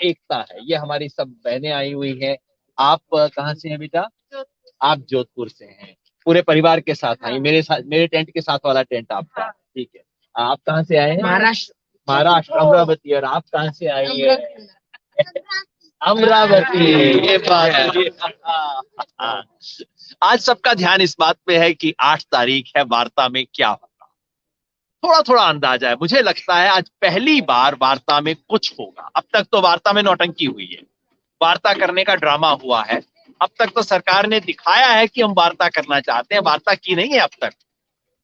एकता है। ये हमारी सब बहनें आई हुई हैं। आप कहाँ से हैं बेटा? आप जोधपुर से हैं। पूरे परिवार के साथ आई, मेरे साथ, मेरे टेंट के साथ वाला टेंट आपका, ठीक है। आप कहाँ से आए हैं? महाराष्ट्र। महाराष्ट्र, अमरावती। और आप कहाँ से आई हैं? अमरावती। ये बात है। आज सबका ध्यान इस बात पे है कि 8 तारीख है, वार्ता में क्या होगा। थोड़ा थोड़ा अंदाजा है, मुझे लगता है आज पहली बार वार्ता में कुछ होगा। अब तक तो वार्ता में नौटंकी हुई है, वार्ता करने का ड्रामा हुआ है। अब तक तो सरकार ने दिखाया है कि हम वार्ता करना चाहते हैं, वार्ता की नहीं है अब तक।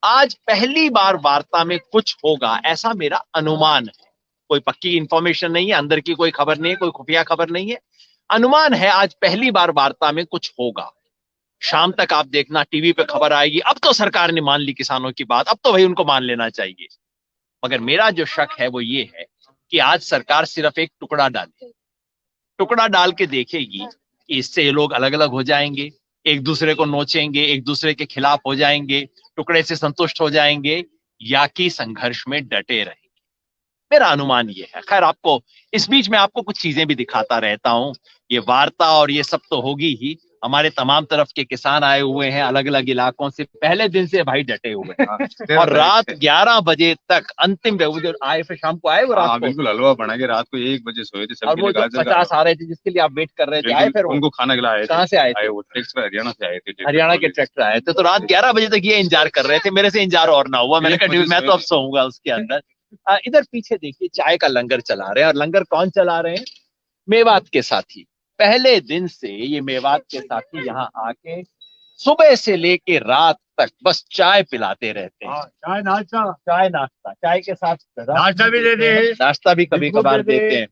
आज पहली बार वार्ता में कुछ होगा, ऐसा मेरा अनुमान है। कोई पक्की इंफॉर्मेशन नहीं है, अंदर की कोई खबर नहीं है, कोई खुफिया खबर नहीं है। अनुमान है आज पहली बार वार्ता में कुछ होगा। शाम तक आप देखना टीवी पे खबर आएगी, अब तो सरकार ने मान ली किसानों की बात, अब तो भाई उनको मान लेना चाहिए। मगर मेरा जो शक है वो ये है कि आज सरकार सिर्फ एक टुकड़ा डाले, टुकड़ा डाल के देखेगी कि इससे ये लोग अलग अलग हो जाएंगे, एक दूसरे को नोचेंगे, एक दूसरे के खिलाफ हो जाएंगे, टुकड़े से संतुष्ट हो जाएंगे, या कि संघर्ष में डटे रहेंगे। मेरा अनुमान ये है। खैर, आपको इस बीच में आपको कुछ चीजें भी दिखाता रहता हूं। ये वार्ता और ये सब तो होगी ही। हमारे तमाम तरफ के किसान आए हुए हैं, अलग अलग इलाकों से, पहले दिन से भाई डटे हुए हैं। और रात 11 बजे तक अंतिम जो आए, फिर शाम को आए वो रात को, बिल्कुल हलवा बना के रात को 1 बजे सोए थे। और वो जो 50 आ रहे थे जिसके लिए आप वेट कर रहे थे, आए फिर उनको खाना खिलाया? कहाँ से आए थे? वो ट्रैक्टर हरियाणा से आए थे, हरियाणा के ट्रैक्टर आए थे। तो रात 11 बजे तक ये इंतजार कर रहे थे, मेरे से इंतजार और ना हुआ। मैंने कहा मैं तो अब सोऊंगा उसके अंदर। इधर पीछे देखिए चाय का लंगर चला रहे हैं, और लंगर कौन चला रहे हैं? मेवात के साथी। पहले दिन से ये मेवात के साथी यहाँ आके सुबह से लेके रात तक बस चाय पिलाते रहते हैं। चाय नाश्ता, चाय नाश्ता, चाय के साथ नाश्ता भी देते हैं, नाश्ता भी कभी कभार देते हैं।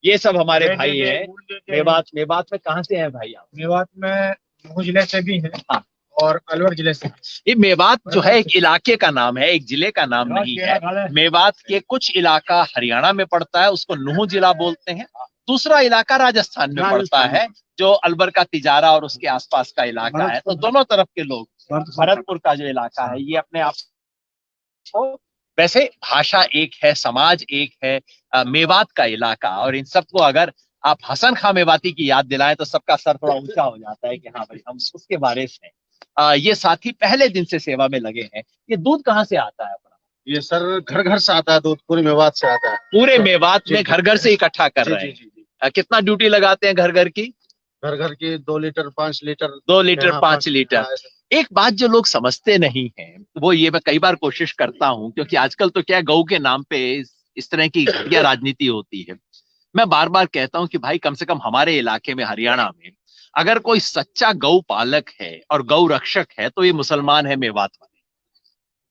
ये सब हमारे भाई हैं मेवात। मेवात में कहाँ से हैं भाई आप? मेवात में महू जिले से भी है। हाँ। और अलवर जिले से। ये मेवात जो है एक इलाके का नाम है, एक जिले का नाम नहीं है। मेवात के कुछ इलाका हरियाणा में पड़ता है, उसको नुह जिला बोलते हैं। दूसरा इलाका राजस्थान में पड़ता है, जो अलवर का तिजारा और उसके आसपास का इलाका है। तो दोनों तरफ के लोग, भरतपुर का जो इलाका है, ये अपने आप को, वैसे भाषा एक है, समाज एक है, मेवात का इलाका। और इन सबको अगर आप हसन खां मेवाती की याद दिलाएं तो सबका सर थोड़ा ऊंचा हो जाता है कि हाँ भाई हम उसके बारे में। ये साथी पहले दिन से सेवा में लगे हैं। ये दूध कहाँ से आता है अपना? ये सर घर घर से आता है दूध, पूरे मेवात से आता है। पूरे मेवात में घर घर से इकट्ठा कर रहे हैं। कितना ड्यूटी लगाते हैं घर घर की? घर घर की 2 लीटर 5 लीटर। 2 litre 5 litre. एक बात जो लोग समझते नहीं है वो ये, मैं कई बार कोशिश करता हूं, क्योंकि आजकल तो क्या गऊ के नाम पे इस तरह की घटिया राजनीति होती है। मैं बार बार कहता हूं कि भाई कम से कम हमारे इलाके में, हरियाणा में, अगर कोई सच्चा गौ पालक है और गौ रक्षक है तो ये मुसलमान है मेवात वाले।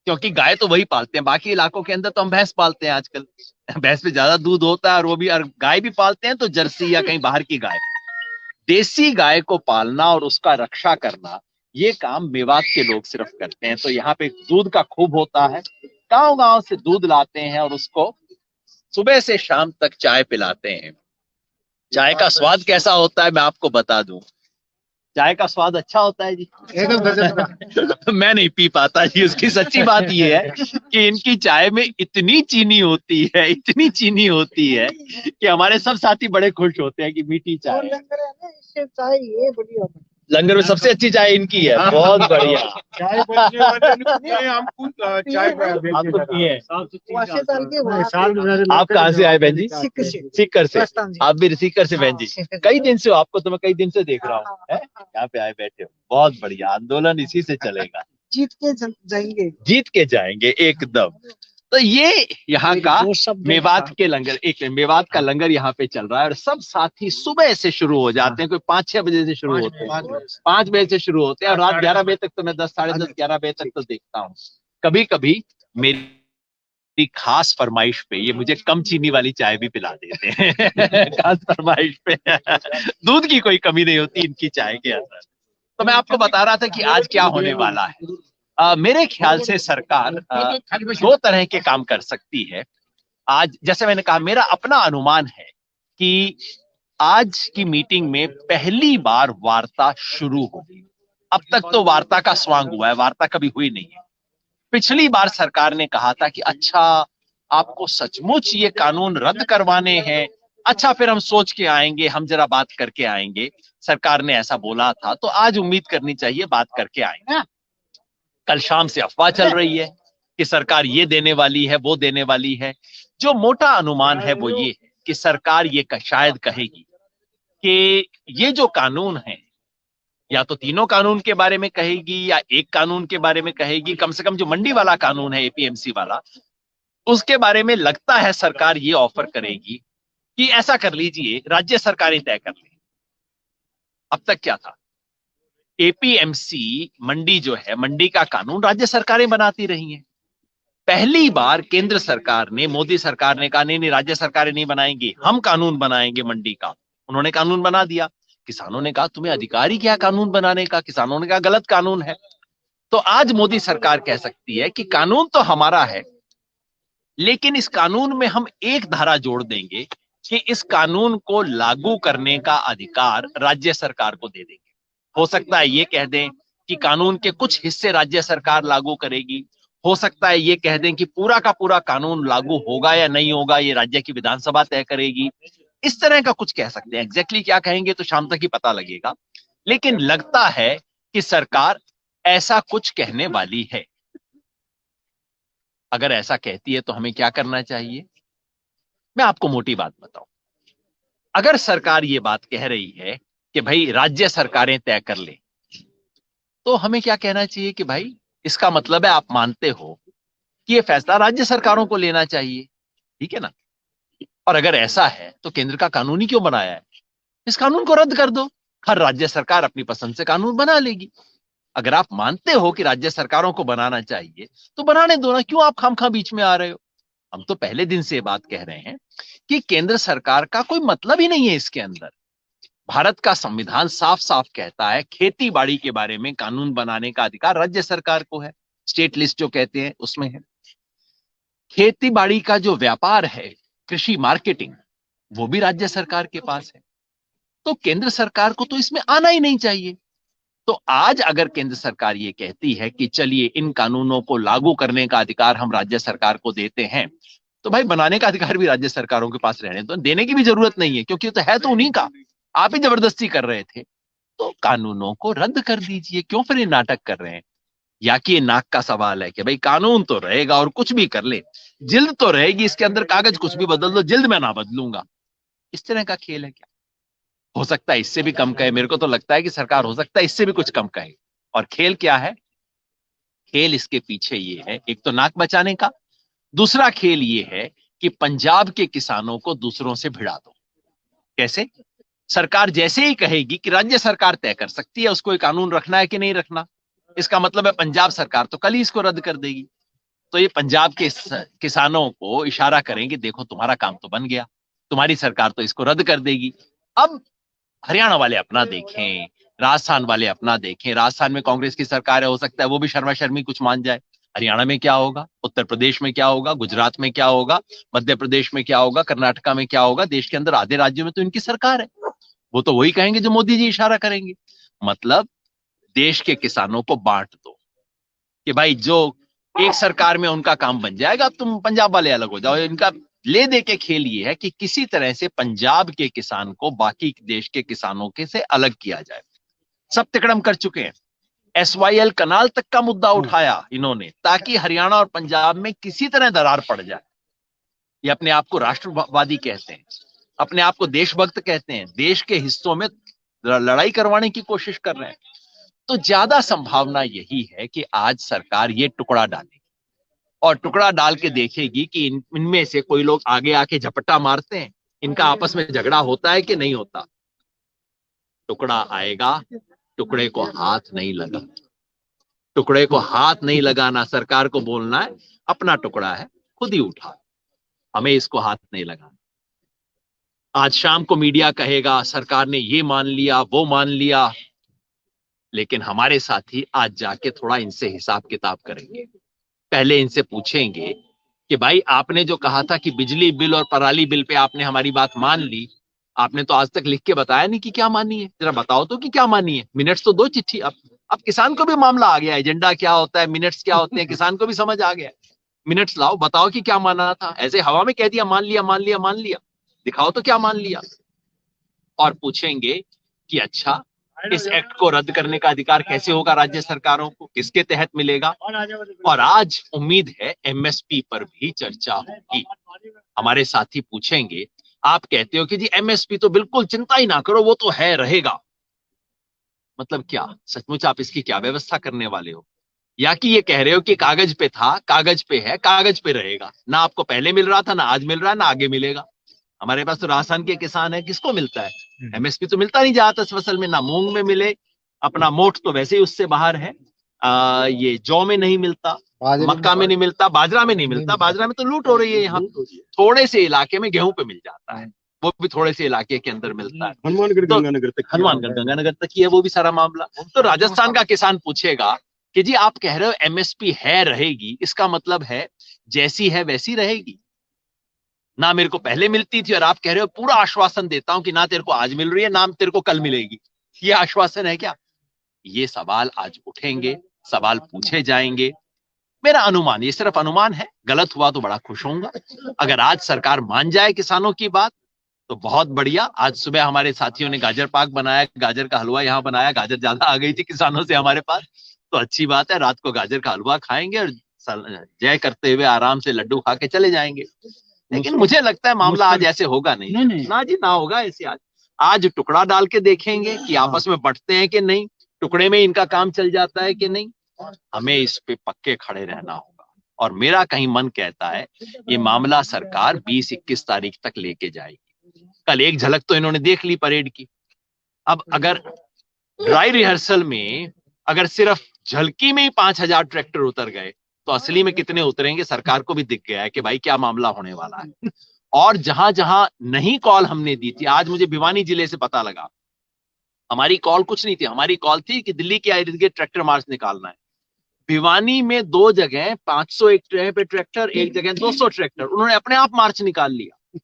क्योंकि गाय तो वही पालते हैं, बाकी इलाकों के अंदर तो हम भैंस पालते हैं आजकल। भैंस पे ज्यादा दूध होता है, और वो भी, और गाय भी पालते हैं तो जर्सी या कहीं बाहर की गाय। देसी गाय को पालना और उसका रक्षा करना, ये काम मेवात के लोग सिर्फ करते हैं। तो यहाँ पे दूध का खूब होता है, गांव गांव से दूध लाते हैं और उसको सुबह से शाम तक चाय पिलाते हैं। चाय का स्वाद कैसा होता है मैं आपको बता दूं। चाय का स्वाद अच्छा होता है जी, एकदम गजब। मैं नहीं पी पाता जी। उसकी सच्ची बात ये है कि इनकी चाय में इतनी चीनी होती है, इतनी चीनी होती है कि हमारे सब साथी बड़े खुश होते हैं कि मीठी चाय है। इससे चाय ये बढ़िया। लंगर में सबसे अच्छी चाय इनकी है, बहुत बढ़िया। चाय हमको चाय आप तो पिए? 80 साल के आप कहाँ से आए बहन जी? सीकर से। राजस्थान से। आप भी सीकर से बहन जी? कई दिन से हो, आपको तो मैं कई दिन से देख रहा हूँ, यहाँ पे आए बैठे हो। बहुत बढ़िया, आंदोलन इसी से चलेगा। जीत के जाएंगे। जीत के जाएंगे एकदम। तो ये यहाँ का मेवात के लंगर, एक मेवात का लंगर यहाँ पे चल रहा है। और सब साथी सुबह से शुरू हो जाते हैं, कोई 5-6 बजे से शुरू होते हैं, 5 बजे से शुरू होते हैं, और रात 11 बजे तक तो मैं 10, साढ़े 10, 11 बजे तक तो देखता हूँ। कभी कभी मेरी खास फरमाइश पे ये मुझे कम चीनी वाली चाय भी पिला देते हैं। खास फरमाइश पे। दूध की कोई कमी नहीं होती इनकी चाय के अंदर। तो मैं आपको बता रहा था कि आज क्या होने वाला है। मेरे ख्याल से सरकार 2 तरह के काम कर सकती है। आज जैसे मैंने कहा, मेरा अपना अनुमान है कि आज की मीटिंग में पहली बार वार्ता शुरू होगी। अब तक तो वार्ता का स्वांग हुआ है, वार्ता कभी हुई नहीं है। पिछली बार सरकार ने कहा था कि अच्छा आपको सचमुच ये कानून रद्द करवाने हैं अच्छा फिर हम सोच के आएंगे, हम जरा बात करके आएंगे, सरकार ने ऐसा बोला था, तो आज उम्मीद करनी चाहिए बात करके आएंगे। कल शाम से अफवाह चल रही है कि सरकार ये देने वाली है, वो देने वाली है। जो मोटा अनुमान है वो ये है कि सरकार ये शायद कहेगी कि ये जो कानून है, या तो तीनों कानून के बारे में कहेगी या एक कानून के बारे में कहेगी। कम से कम जो मंडी वाला कानून है, एपीएमसी वाला, उसके बारे में लगता है सरकार ये ऑफर करेगी कि ऐसा कर लीजिए, राज्य सरकारें तय कर लें। अब तक क्या था, एपीएमसी मंडी जो है, मंडी का कानून राज्य सरकारें बनाती रही हैं। पहली बार केंद्र सरकार ने, मोदी सरकार ने कहा नहीं नहीं, राज्य सरकारें नहीं बनाएंगी, हम कानून बनाएंगे मंडी का। उन्होंने कानून बना दिया। किसानों ने कहा तुम्हें अधिकार ही क्या कानून बनाने का? किसानों ने कहा गलत कानून है। तो आज मोदी सरकार कह सकती है कि कानून तो हमारा है, लेकिन इस कानून में हम एक धारा जोड़ देंगे कि इस कानून को लागू करने का अधिकार राज्य सरकार को दे देंगे। हो सकता है ये कह दें कि कानून के कुछ हिस्से राज्य सरकार लागू करेगी, हो सकता है ये कह दें कि पूरा का पूरा कानून लागू होगा या नहीं होगा ये राज्य की विधानसभा तय करेगी। इस तरह का कुछ कह सकते हैं। एग्जैक्टली क्या कहेंगे तो शाम तक ही पता लगेगा, लेकिन लगता है कि सरकार ऐसा कुछ कहने वाली है। अगर ऐसा कहती है तो हमें क्या करना चाहिए? मैं आपको मोटी बात बताऊं। अगर सरकार ये बात कह रही है कि भाई राज्य सरकारें तय कर ले, तो हमें क्या कहना चाहिए कि भाई इसका मतलब है आप मानते हो कि ये फैसला राज्य सरकारों को लेना चाहिए, ठीक है ना? और अगर ऐसा है तो केंद्र का कानून ही क्यों बनाया है? इस कानून को रद्द कर दो, हर राज्य सरकार अपनी पसंद से कानून बना लेगी। अगर आप मानते हो कि राज्य सरकारों को बनाना चाहिए तो बनाने दो ना, क्यों आप खामखा बीच में आ रहे हो? हम तो पहले दिन से बात कह रहे हैं कि केंद्र सरकार का कोई मतलब ही नहीं है इसके अंदर। भारत का संविधान साफ साफ कहता है खेती बाड़ी के बारे में कानून बनाने का अधिकार राज्य सरकार को है। स्टेट लिस्ट जो कहते हैं उसमें है। खेती बाड़ी का जो व्यापार है, कृषि मार्केटिंग, वो भी राज्य सरकार के पास है। तो केंद्र सरकार को तो इसमें आना ही नहीं चाहिए। तो आज अगर केंद्र सरकार ये कहती है कि चलिए इन कानूनों को लागू करने का अधिकार हम राज्य सरकार को देते हैं, तो भाई बनाने का अधिकार भी राज्य सरकारों के पास रहने दो। देने की भी जरूरत नहीं है, क्योंकि तो है तो उन्हीं का, आप ही जबरदस्ती कर रहे थे। तो कानूनों को रद्द कर दीजिए, क्यों फिर ये नाटक कर रहे हैं? या कि ये नाक का सवाल है कि भाई कानून तो रहेगा और कुछ भी कर ले, जिल्द तो रहेगी इसके अंदर, कागज कुछ भी बदल दो, जिल्द मैं ना बदलूंगा। इस तरह का खेल है क्या? हो सकता है इससे भी कम कहे। मेरे को तो लगता है कि सरकार हो सकता है इससे भी कुछ कम कहे। और खेल क्या है? खेल इसके पीछे ये है, एक तो नाक बचाने का, दूसरा खेल ये है कि पंजाब के किसानों को दूसरों से भिड़ा दो। कैसे? सरकार जैसे ही कहेगी कि राज्य सरकार तय कर सकती है उसको ये कानून रखना है कि नहीं रखना, इसका मतलब है पंजाब सरकार तो कल ही इसको रद्द कर देगी। तो ये पंजाब के किसानों को इशारा करेंगे, देखो तुम्हारा काम तो बन गया, तुम्हारी सरकार तो इसको रद्द कर देगी। अब हरियाणा वाले अपना देखें, राजस्थान वाले अपना देखें। राजस्थान में कांग्रेस की सरकार है, हो सकता है वो भी शर्मा शर्मी कुछ मान जाए। हरियाणा में क्या होगा, उत्तर प्रदेश में क्या होगा, गुजरात में क्या होगा, मध्य प्रदेश में क्या होगा, कर्नाटका में क्या होगा? देश के अंदर आधे राज्यों में तो इनकी सरकार है। वो तो वही कहेंगे जो मोदी जी इशारा करेंगे। मतलब देश के किसानों को बांट दो कि भाई जो एक सरकार में उनका काम बन जाएगा, अब तुम पंजाब वाले अलग हो जाओ। इनका ले दे के खेल ये है कि किसी तरह से पंजाब के किसान को बाकी देश के किसानों के से अलग किया जाए। सब तिकड़म कर चुके हैं। एसवाईएल कनाल तक का मुद्दा उठाया इन्होंने, ताकि हरियाणा और पंजाब में किसी तरह दरार पड़ जाए। ये अपने आप को राष्ट्रवादी कहते हैं, अपने आप को देशभक्त कहते हैं, देश के हिस्सों में लड़ाई करवाने की कोशिश कर रहे हैं। तो ज्यादा संभावना यही है कि आज सरकार ये टुकड़ा डालेगी और टुकड़ा डाल के देखेगी कि इनमें से कोई लोग आगे आके झपट्टा मारते हैं, इनका आपस में झगड़ा होता है कि नहीं होता। टुकड़ा आएगा, टुकड़े को हाथ नहीं लगा, टुकड़े को हाथ नहीं लगाना। सरकार को बोलना है अपना टुकड़ा है, खुद ही उठा, हमें इसको हाथ नहीं लगाना। आज शाम को मीडिया कहेगा सरकार ने ये मान लिया, वो मान लिया, लेकिन हमारे साथी आज जाके थोड़ा इनसे हिसाब किताब करेंगे। पहले इनसे पूछेंगे कि भाई आपने जो कहा था कि बिजली बिल और पराली बिल पे आपने हमारी बात मान ली, आपने तो आज तक लिख के बताया नहीं कि क्या मानी है। जरा बताओ तो कि क्या मानी है, मिनट्स तो दो चिट्ठी। अब किसान को भी मामला आ गया, एजेंडा क्या होता है, मिनट्स क्या होते हैं, किसान को भी समझ आ गया। मिनट्स लाओ, बताओ कि क्या माना था। ऐसे हवा में कह दिया मान लिया मान लिया मान लिया, दिखाओ तो क्या मान लिया। और पूछेंगे कि अच्छा, इस एक्ट को रद्द करने का अधिकार कैसे होगा राज्य सरकारों को, किसके तहत मिलेगा। और आज उम्मीद है एमएसपी पर भी चर्चा होगी। हमारे साथी पूछेंगे, आप कहते हो कि जी एमएसपी तो बिल्कुल चिंता ही ना करो, वो तो है, रहेगा। मतलब क्या, सचमुच आप इसकी क्या व्यवस्था करने वाले हो? या कि ये कह रहे हो कि कागज पे था, कागज पे है, कागज पे रहेगा, ना आपको पहले मिल रहा था, ना आज मिल रहा है, ना आगे मिलेगा। हमारे पास तो राजस्थान के किसान है, किसको मिलता है एमएसपी? तो मिलता नहीं जाता इस फसल में, ना मूंग में मिले, अपना मोठ तो वैसे ही उससे बाहर है। ये जौ में नहीं मिलता, मक्का में नहीं मिलता, बाजरा में नहीं मिलता। बाजरा में तो लूट हो रही है यहाँ। थोड़े से इलाके में गेहूं पे मिल जाता है, वो भी थोड़े से इलाके के अंदर मिलता है। हनुमानगढ़ गंगानगर तक ही है वो भी सारा मामला। तो राजस्थान का किसान पूछेगा कि जी आप कह रहे हो एमएसपी है, रहेगी, इसका मतलब है जैसी है वैसी रहेगी, ना मेरे को पहले मिलती थी और आप कह रहे हो पूरा आश्वासन देता हूं कि ना तेरे को आज मिल रही है, ना तेरे को कल मिलेगी। ये आश्वासन है क्या? ये सवाल आज उठेंगे, सवाल पूछे जाएंगे। मेरा अनुमान, ये सिर्फ अनुमान है, गलत हुआ तो बड़ा खुश होऊंगा। अगर आज सरकार मान जाए किसानों की बात तो बहुत बढ़िया। आज सुबह हमारे साथियों ने गाजर पाक बनाया, गाजर का हलवा यहाँ बनाया, गाजर ज्यादा आ गई थी किसानों से हमारे पास, तो अच्छी बात है। रात को गाजर का हलवा खाएंगे और जय करते हुए आराम से लड्डू खा के चले जाएंगे। लेकिन मुझे लगता है मामला आज ऐसे होगा नहीं। ना जी, ना होगा ऐसे। आज टुकड़ा डाल के देखेंगे कि आपस में बंटते हैं कि नहीं, टुकड़े में इनका काम चल जाता है कि नहीं। हमें इस पे पक्के खड़े रहना होगा। और मेरा कहीं मन कहता है ये मामला सरकार 20-21 तारीख तक लेके जाएगी। कल एक झलक तो इन्होंने देख ली परेड की। अब अगर ड्राई रिहर्सल में अगर सिर्फ झलकी में ही 5,000 ट्रैक्टर उतर गए, तो असली में कितने उतरेंगे सरकार को भी दिख गया है कि भाई क्या मामला होने वाला है। और जहां जहां नहीं कॉल हमने दी थी, आज मुझे भिवानी जिले से पता लगा, हमारी कॉल कुछ नहीं थी, हमारी कॉल थी कि दिल्ली के इर्द गिर्द ट्रैक्टर मार्च निकालना है। भिवानी में 2 जगह 500 एक पे ट्रैक्टर, एक जगह 200 ट्रैक्टर, उन्होंने अपने आप मार्च निकाल लिया।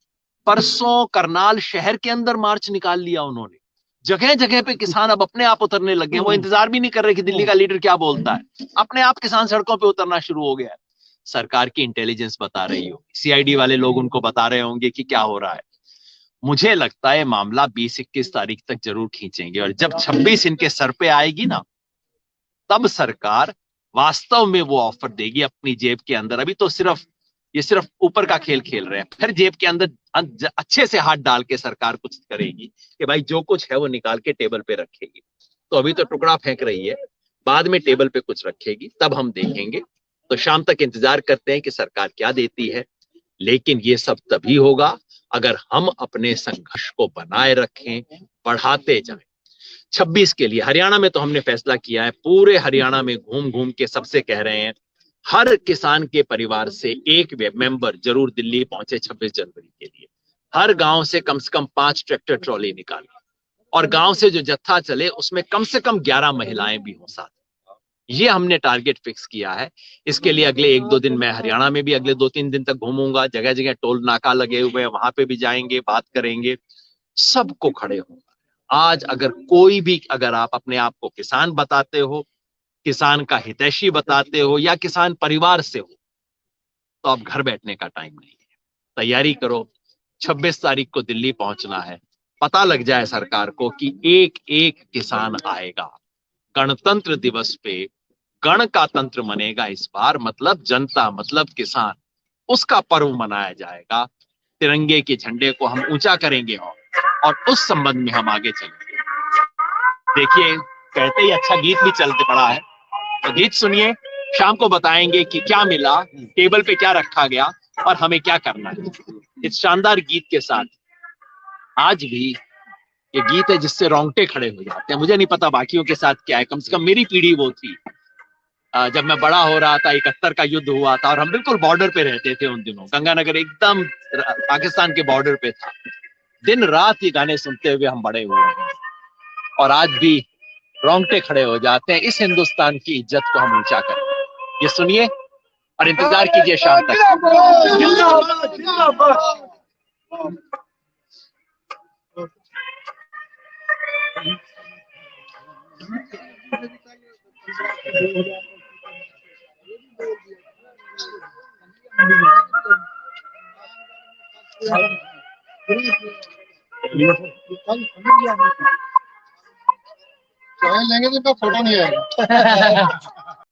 परसों करनाल शहर के अंदर मार्च निकाल लिया उन्होंने। जगह जगह पे किसान अब अपने आप उतरने लगे, वो इंतजार भी नहीं कर रहे कि दिल्ली का लीडर क्या बोलता है, अपने आप किसान सड़कों पे उतरना शुरू हो गया है। सरकार की इंटेलिजेंस बता रही होगी, सीआईडी वाले लोग उनको बता रहे होंगे कि क्या हो रहा है। मुझे लगता है मामला 20-21 तारीख तक जरूर खींचेंगे, और जब 26 इनके सर पे आएगी ना, तब सरकार वास्तव में वो ऑफर देगी अपनी जेब के अंदर। अभी तो सिर्फ ऊपर का खेल खेल रहे हैं, फिर जेब के अंदर अच्छे से हाथ डाल के सरकार कुछ करेगी कि भाई जो कुछ है वो निकाल के टेबल पे रखेगी। तो अभी तो टुकड़ा फेंक रही है, बाद में टेबल पे कुछ रखेगी, तब हम देखेंगे। तो शाम तक इंतजार करते हैं कि सरकार क्या देती है। लेकिन ये सब तभी होगा अगर हम अपने संघर्ष को बनाए रखें, बढ़ाते जाएं। 26 के लिए हरियाणा में तो हमने फैसला किया है, पूरे हरियाणा में घूम घूम के सबसे कह रहे हैं हर किसान के परिवार से एक मेंबर जरूर दिल्ली पहुंचे 26 जनवरी के लिए। हर गांव से कम 5 ट्रैक्टर ट्रॉली निकाले, और गांव से जो जत्था चले उसमें कम से कम 11 महिलाएं भी हों साथ। ये हमने टारगेट फिक्स किया है। इसके लिए अगले 1-2 दिन मैं हरियाणा में भी अगले 2-3 दिन तक घूमूंगा, जगह जगह टोल नाका लगे हुए, वहां पे भी जाएंगे, बात करेंगे, सबको खड़े होंगे। आज अगर आप अपने आप को किसान बताते हो, किसान का हितैषी बताते हो, या किसान परिवार से हो, तो अब घर बैठने का टाइम नहीं है। तैयारी करो, 26 तारीख को दिल्ली पहुंचना है। पता लग जाए सरकार को कि एक एक किसान आएगा। गणतंत्र दिवस पे गण का तंत्र मनेगा इस बार, मतलब जनता, मतलब किसान, उसका पर्व मनाया जाएगा। तिरंगे के झंडे को हम ऊंचा करेंगे और उस संबंध में हम आगे चलेंगे। देखिए, कहते ही अच्छा गीत भी चलते पड़ा है, तो गीत सुनिए, शाम को बताएंगे कि क्या मिला, टेबल पे क्या रखा गया और हमें क्या करना है। इस शानदार गीत के साथ, आज भी ये गीत है जिससे रोंगटे खड़े हो जाते हैं। मुझे नहीं पता बाकियों के साथ क्या है, कम से कम मेरी पीढ़ी वो थी जब मैं बड़ा हो रहा था, 71 का युद्ध हुआ था और हम बिल्कुल बॉर्डर पे रहते थे उन दिनों। गंगानगर एकदम पाकिस्तान के बॉर्डर पे था। दिन रात ये गाने सुनते हुए हम बड़े हुए हैं, और आज भी रोंगटे खड़े हो जाते हैं। इस हिंदुस्तान की इज्जत को हम ऊंचा करें। ये सुनिए और इंतजार कीजिए शाम तक। चाय लेंगे तो फोटो नहीं आएगा।